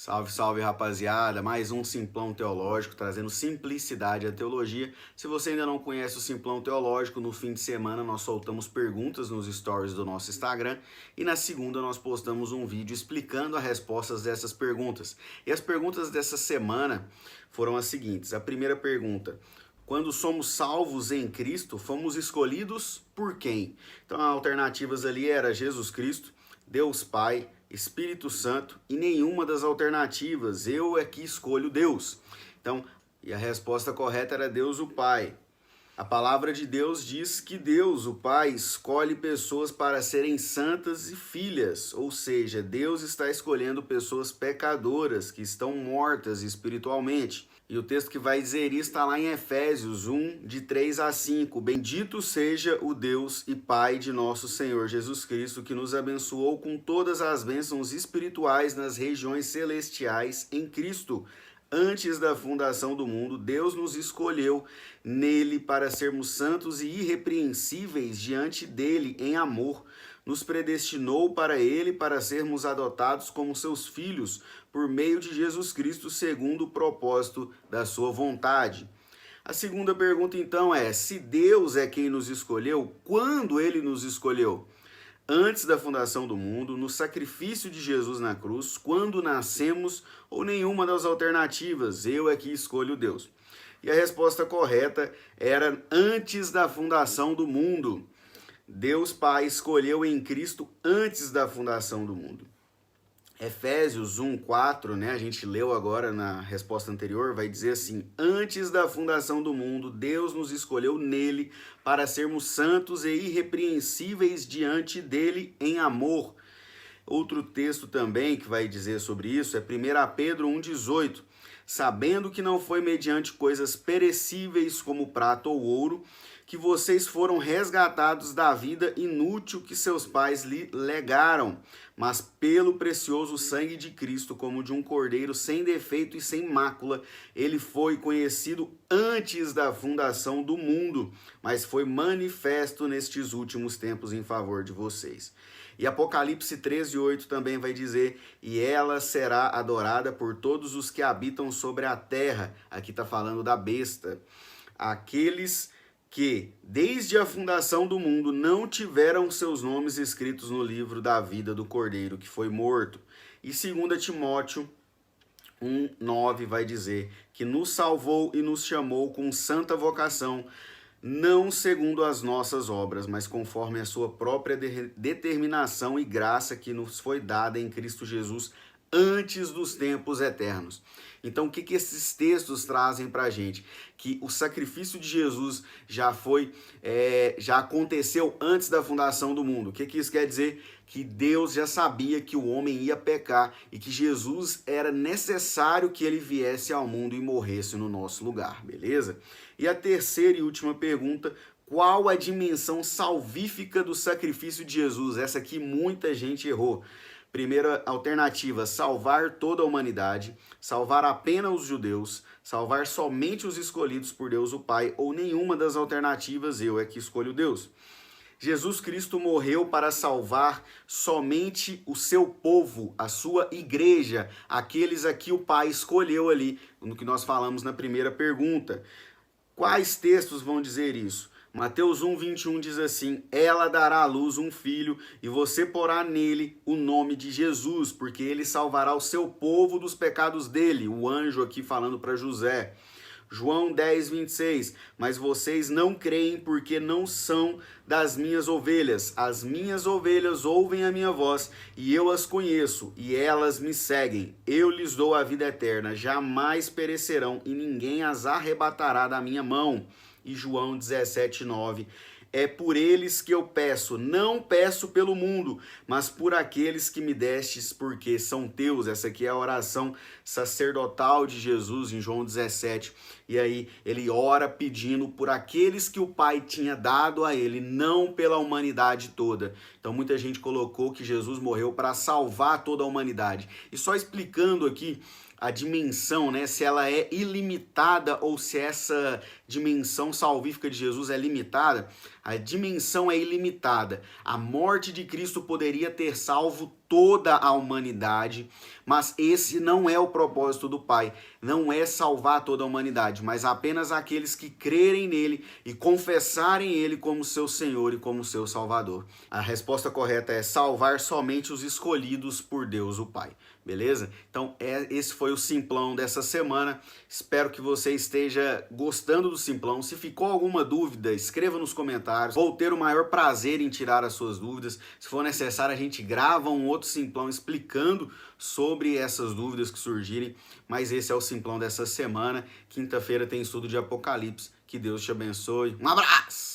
Salve, salve, rapaziada! Mais um Simplão Teológico, trazendo simplicidade à teologia. Se você ainda não conhece o Simplão Teológico, no fim de semana nós soltamos perguntas nos stories do nosso Instagram e na segunda nós postamos um vídeo explicando as respostas dessas perguntas. E as perguntas dessa semana foram as seguintes. A primeira pergunta: quando somos salvos em Cristo, fomos escolhidos por quem? Então as alternativas ali era Jesus Cristo, Deus Pai, Espírito Santo e nenhuma das alternativas. Eu é que escolho Deus. Então, e a resposta correta era Deus o Pai. A palavra de Deus diz que Deus, o Pai, escolhe pessoas para serem santas e filhas, ou seja, Deus está escolhendo pessoas pecadoras que estão mortas espiritualmente. E o texto que vai dizer isso está lá em Efésios 1, de 3 a 5. Bendito seja o Deus e Pai de nosso Senhor Jesus Cristo, que nos abençoou com todas as bênçãos espirituais nas regiões celestiais em Cristo. Antes da fundação do mundo, Deus nos escolheu nele para sermos santos e irrepreensíveis diante dele em amor. Nos predestinou para ele para sermos adotados como seus filhos por meio de Jesus Cristo, segundo o propósito da sua vontade. A segunda pergunta então é: se Deus é quem nos escolheu, quando ele nos escolheu? Antes da fundação do mundo, no sacrifício de Jesus na cruz, quando nascemos, ou nenhuma das alternativas? Eu é que escolho Deus. E a resposta correta era antes da fundação do mundo. Deus Pai escolheu em Cristo antes da fundação do mundo. Efésios 1:4, né, a gente leu agora na resposta anterior, vai dizer assim: antes da fundação do mundo, Deus nos escolheu nele para sermos santos e irrepreensíveis diante dele em amor. Outro texto também que vai dizer sobre isso é 1 Pedro 1,18. Sabendo que não foi mediante coisas perecíveis como prata ou ouro, que vocês foram resgatados da vida inútil que seus pais lhe legaram, mas pelo precioso sangue de Cristo, como de um cordeiro sem defeito e sem mácula. Ele foi conhecido antes da fundação do mundo, mas foi manifesto nestes últimos tempos em favor de vocês. E Apocalipse 13:8 também vai dizer: e ela será adorada por todos os que habitam sobre a terra. Aqui está falando da besta. Aqueles que, desde a fundação do mundo, não tiveram seus nomes escritos no livro da vida do Cordeiro que foi morto. E 2 Timóteo 1:9 vai dizer que nos salvou e nos chamou com santa vocação, não segundo as nossas obras, mas conforme a sua própria determinação e graça que nos foi dada em Cristo Jesus antes dos tempos eternos. Então, o que esses textos trazem para a gente? Que o sacrifício de Jesus já aconteceu antes da fundação do mundo. O que isso quer dizer? Que Deus já sabia que o homem ia pecar e que Jesus era necessário que ele viesse ao mundo e morresse no nosso lugar, beleza? E a terceira e última pergunta: qual a dimensão salvífica do sacrifício de Jesus? Essa aqui muita gente errou. Primeira alternativa: salvar toda a humanidade, salvar apenas os judeus, salvar somente os escolhidos por Deus o Pai, ou nenhuma das alternativas, eu é que escolho Deus. Jesus Cristo morreu para salvar somente o seu povo, a sua igreja, aqueles a que o Pai escolheu ali, no que nós falamos na primeira pergunta. Quais textos vão dizer isso? Mateus 1:21 diz assim: ela dará à luz um filho e você porá nele o nome de Jesus, porque ele salvará o seu povo dos pecados dele. O anjo aqui falando para José. João 10:26, mas vocês não creem porque não são das minhas ovelhas. As minhas ovelhas ouvem a minha voz e eu as conheço e elas me seguem. Eu lhes dou a vida eterna, jamais perecerão e ninguém as arrebatará da minha mão. E João 17:9, é por eles que eu peço, não peço pelo mundo, mas por aqueles que me destes, porque são teus. Essa aqui é a oração sacerdotal de Jesus em João 17. E aí ele ora pedindo por aqueles que o Pai tinha dado a ele, não pela humanidade toda. Então muita gente colocou que Jesus morreu para salvar toda a humanidade. E só explicando aqui a dimensão, né, se ela é ilimitada ou se essa dimensão salvífica de Jesus é limitada. A dimensão é ilimitada. A morte de Cristo poderia ter salvo toda a humanidade, mas esse não é o propósito do Pai, não é salvar toda a humanidade, mas apenas aqueles que crerem nele e confessarem ele como seu Senhor e como seu Salvador. A resposta correta é salvar somente os escolhidos por Deus, o Pai. Beleza? Então, esse foi o simplão dessa semana. Espero que você esteja gostando do simplão. Se ficou alguma dúvida, escreva nos comentários. Vou ter o maior prazer em tirar as suas dúvidas. Se for necessário, a gente grava um outro simplão explicando sobre essas dúvidas que surgirem. Mas esse é o simplão dessa semana. Quinta-feira tem estudo de Apocalipse. Que Deus te abençoe. Um abraço!